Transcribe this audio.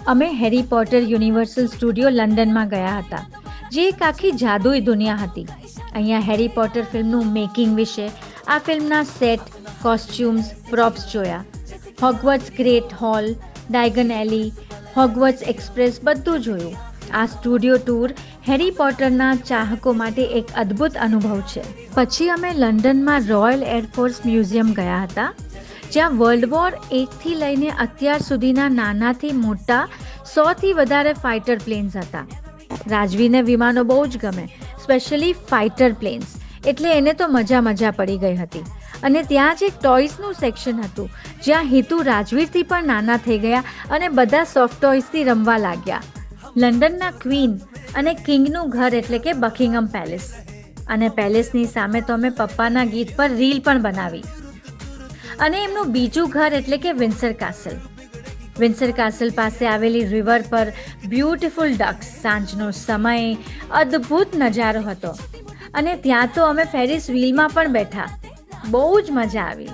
અમે Harry Potter universal studio લંડનમાં ગયા હતા, જે એક આખી જાદુઈ દુનિયા હતી. અહીંયા હેરી પોટર ફિલ્મનું મેકિંગ વિશે, આ ફિલ્મના સેટ, કોસ્ચ્યુમ્સ, પ્રોપ્સ જોયા. હોગવર્ટ્સ ગ્રેટ હોલ, ડાયગન એલી, હોગવર્ટ્સ એક્સપ્રેસ બધું જોયું. આ સ્ટુડિયો ટૂર હેરી પોટરના ચાહકો માટે એક અદ્ભુત અનુભવ છે. પછી અમે લંડનમાં રોયલ એરફોર્સ મ્યુઝિયમ ગયા હતા, જ્યાં વર્લ્ડ વોર 1થી લઈને અત્યાર સુધીના નાનાથી મોટા 100થી વધારે ફાઇટર પ્લેન્સ હતા. રાજવીને વિમાનો બહુ જ ગમે, સ્પેશિયલી ફાઇટર પ્લેન્સ, એટલે એને તો મજા પડી ગઈ હતી. અને ત્યાં જ એક ટોયસનું સેક્શન હતું, જ્યાં હિતુ રાજવીરથી પણ નાના થઈ ગયા અને બધા સોફ્ટ ટોયસથી રમવા લાગ્યા. લંડનના ક્વીન અને કિંગનું ઘર એટલે કે બકિંગહામ પેલેસ, અને પેલેસની સામે તો અમે પપ્પાના ગીત પર રીલ પણ બનાવી. અને એમનું બીજું ઘર એટલે કે વિન્સર કાસલ. વિન્સર કાસલ પાસે આવેલી રિવર પર બ્યુટીફુલ ડક્સ, સાંજનો સમય અદ્ભુત નજારો હતો. અને ત્યાં તો અમે ફેરિસ વ્હીલમાં પણ બેઠા, બહુ જ મજા આવી.